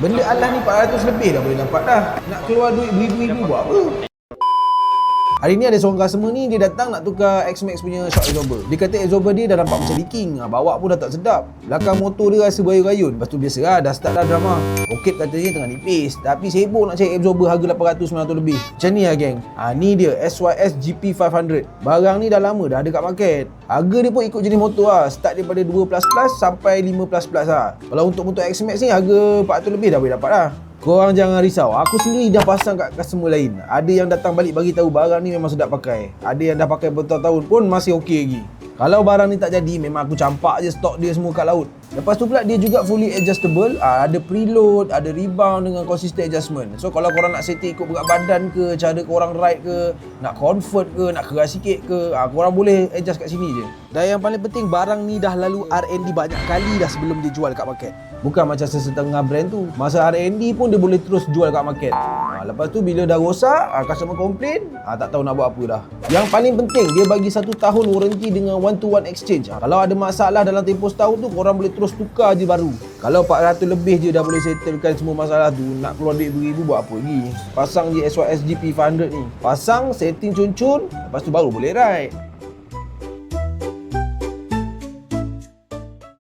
Benda alas ni 400 lebih dah boleh dapat dah. Nak keluar duit beribu-ribu buat apa? Hari ni ada seorang customer ni, dia datang nak tukar X-Max punya shock absorber. Dia kata absorber dia dah nampak macam leaking. Bawa pun dah tak sedap. Belakang motor dia rasa berayun-rayun. Lepas tu biasa lah, dah start dah drama. Okey katanya tengah nipis. Tapi sibuk nak cari absorber harga 800-900 lebih. Macam ni lah geng. Ni dia SYS GP500. Barang ni dah lama dah ada kat market. Harga dia pun ikut jenis motor lah. Start daripada 2++ sampai 5++ lah. Kalau untuk motor X-Max ni harga 400 lebih dah boleh dapat lah. Korang jangan risau, aku sendiri dah pasang kat customer lain. Ada yang datang balik bagi tahu barang ni memang sedap pakai. Ada yang dah pakai bertahun-tahun pun masih okey lagi. Kalau barang ni tak jadi, memang aku campak je stok dia semua kat laut. Lepas tu pula dia juga fully adjustable. Ada preload, ada rebound dengan consistent adjustment. So kalau korang nak setting ikut berat badan ke, cara korang ride ke, nak convert ke, nak keras sikit ke, korang boleh adjust kat sini je. Dan yang paling penting, barang ni dah lalu R&D banyak kali dah sebelum dijual kat market. Bukan macam sesetengah brand tu, masa R&D pun dia boleh terus jual kat market. Lepas tu bila dah rosak, customer complain, tak tahu nak buat apa dah. Yang paling penting, dia bagi 1 tahun warranty dengan 1-to-1 exchange. Kalau ada masalah dalam tempoh setahun tu, korang boleh terus tukar je baru. Kalau 400 lebih je dah boleh settlekan semua masalah tu, nak keluar duit beribu buat apa lagi? Pasang je SYS GP500 ni. Pasang, setting cun-cun, lepas tu baru boleh ride.